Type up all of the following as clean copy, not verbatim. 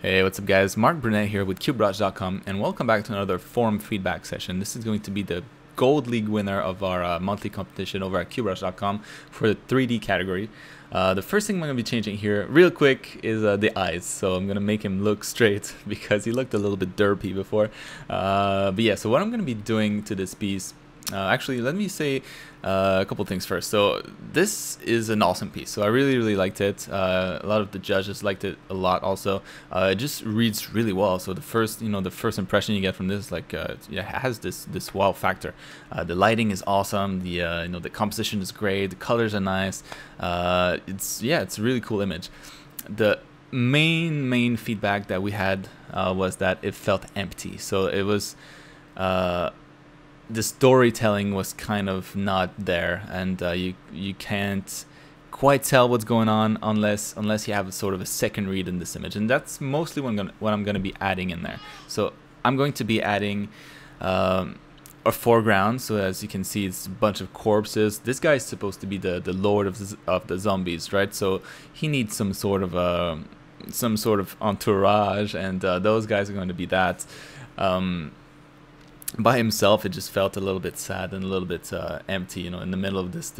Hey, what's up guys? Marc Brunet here with CubeBrush.com and welcome back to another forum feedback session. This is going to be the Gold League winner of our monthly competition over at CubeBrush.com for the 3D category. The first thing I'm going to be changing here real quick is the eyes. So I'm going to make him look straight because he looked a little bit derpy before. But yeah, so what I'm going to be doing to this piece, actually let me say a couple things first. So this is an awesome piece, so I really liked it. A lot of the judges liked it a lot also. It just reads really well, so the first impression you get from this, like it has this wow factor. The lighting is awesome, the the composition is great, the colors are nice. It's a really cool image. The main feedback that we had was that it felt empty, so it was the storytelling was kind of not there, and you can't quite tell what's going on unless you have a sort of a second read in this image, and that's mostly what I'm gonna be adding in there. So I'm going to be adding a foreground. So as you can see, it's a bunch of corpses. This guy is supposed to be the lord of the zombies, right? So he needs some sort of entourage, and those guys are going to be that. By himself, it just felt a little bit sad and a little bit empty, in the middle of this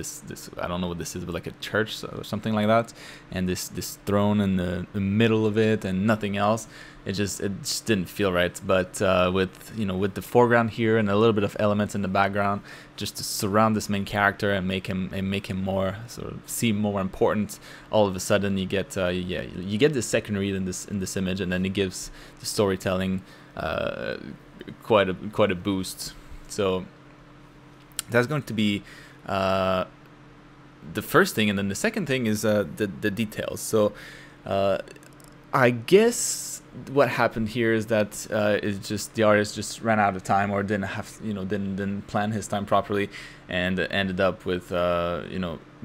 I don't know what this is, but like a church or something like that, and this throne in the middle of it and nothing else. It just didn't feel right. But with the foreground here and a little bit of elements in the background, just to surround this main character and make him more sort of seem more important, all of a sudden you get you get the second read in this image, and then it gives the storytelling quite a boost. So that's going to be the first thing, and then the second thing is the details. So I guess what happened here is that it's just the artist just ran out of time, or didn't have didn't plan his time properly, and ended up with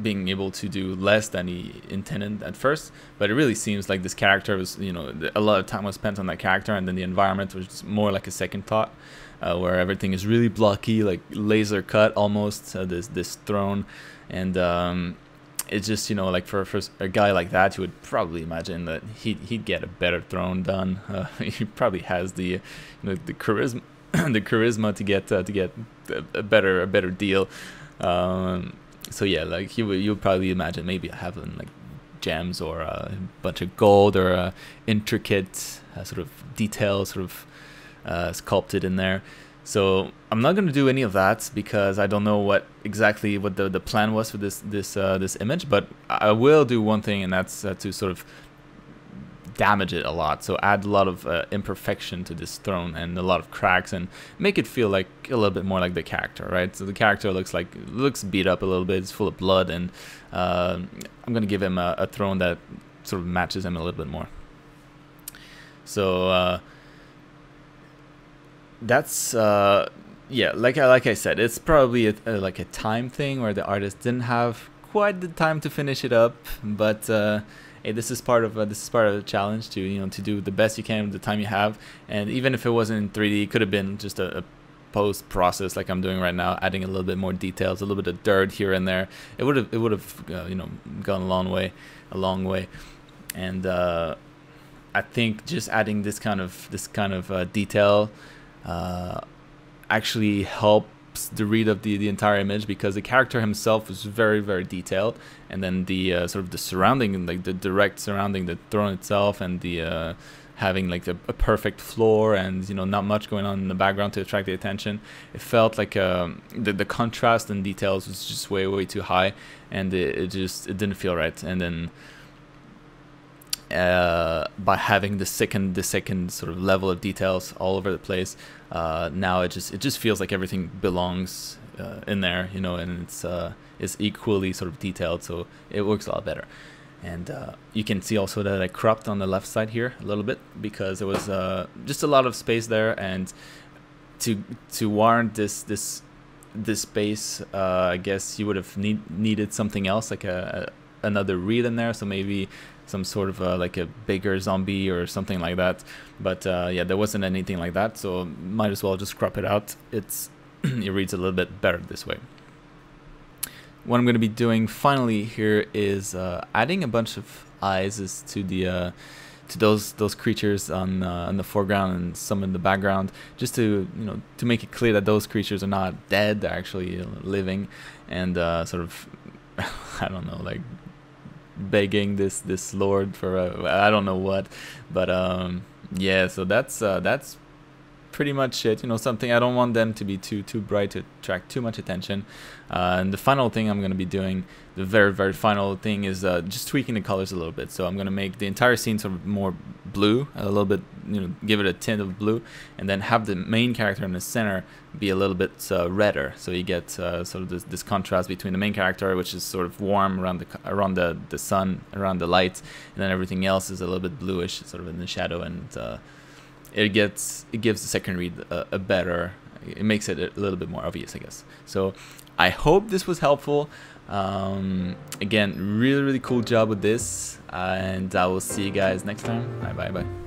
being able to do less than he intended at first. But it really seems like this character was, a lot of time was spent on that character, and then the environment was just more like a second thought, where everything is really blocky, like laser cut almost, this throne. And it's just, like for a guy like that, you would probably imagine that he'd get a better throne done. He probably has the the charisma the charisma to get a better deal. So yeah, like you'll probably imagine maybe having like gems or a bunch of gold, or a intricate sort of detail sort of sculpted in there. So I'm not going to do any of that because I don't know exactly what the plan was for this image. But I will do one thing, and that's to sort of damage it a lot. So add a lot of imperfection to this throne and a lot of cracks, and make it feel like a little bit more like the character, right? So the character looks beat up a little bit. It's full of blood, and I'm gonna give him a throne that sort of matches him a little bit more. So that's yeah, like I said, it's probably like a time thing where the artist didn't have quite the time to finish it up, but hey, this is part of the challenge to to do the best you can with the time you have. And even if it wasn't in 3D, it could have been just a post process like I'm doing right now, adding a little bit more details, a little bit of dirt here and there. It would have gone a long way. And I think just adding this kind of detail actually helps the read of the entire image, because the character himself was very detailed, and then the sort of the surrounding, like the direct surrounding the throne itself, and the having like a perfect floor, and not much going on in the background to attract the attention. It felt like the contrast and details was just way too high, and it didn't feel right. And then by having the second sort of level of details all over the place, now it just feels like everything belongs in there, and it's equally sort of detailed, so it works a lot better. And you can see also that I cropped on the left side here a little bit, because there was just a lot of space there, and to warrant this space, I guess you would have needed something else, like another read in there. So maybe some sort of like a bigger zombie or something like that. But yeah, there wasn't anything like that, so might as well just crop it out. It reads a little bit better this way. What I'm going to be doing finally here is adding a bunch of eyes to the to those creatures on the foreground and some in the background, just to, you know, to make it clear that those creatures are not dead, they're actually, you know, living, and sort of I don't know, like begging this lord for I don't know what, but yeah, so that's pretty much it. You know, something, I don't want them to be too bright to attract too much attention. And the final thing I'm going to be doing, the very final thing, is just tweaking the colors a little bit. So I'm going to make the entire scene sort of more blue, a little bit, you know, give it a tint of blue, and then have the main character in the center be a little bit redder. So you get sort of this contrast between the main character, which is sort of warm around the sun, around the light, and then everything else is a little bit bluish, sort of in the shadow, and it gives the second read a better, it makes it a little bit more obvious, I guess. So I hope this was helpful. Again, really cool job with this, and I will see you guys next time. Bye.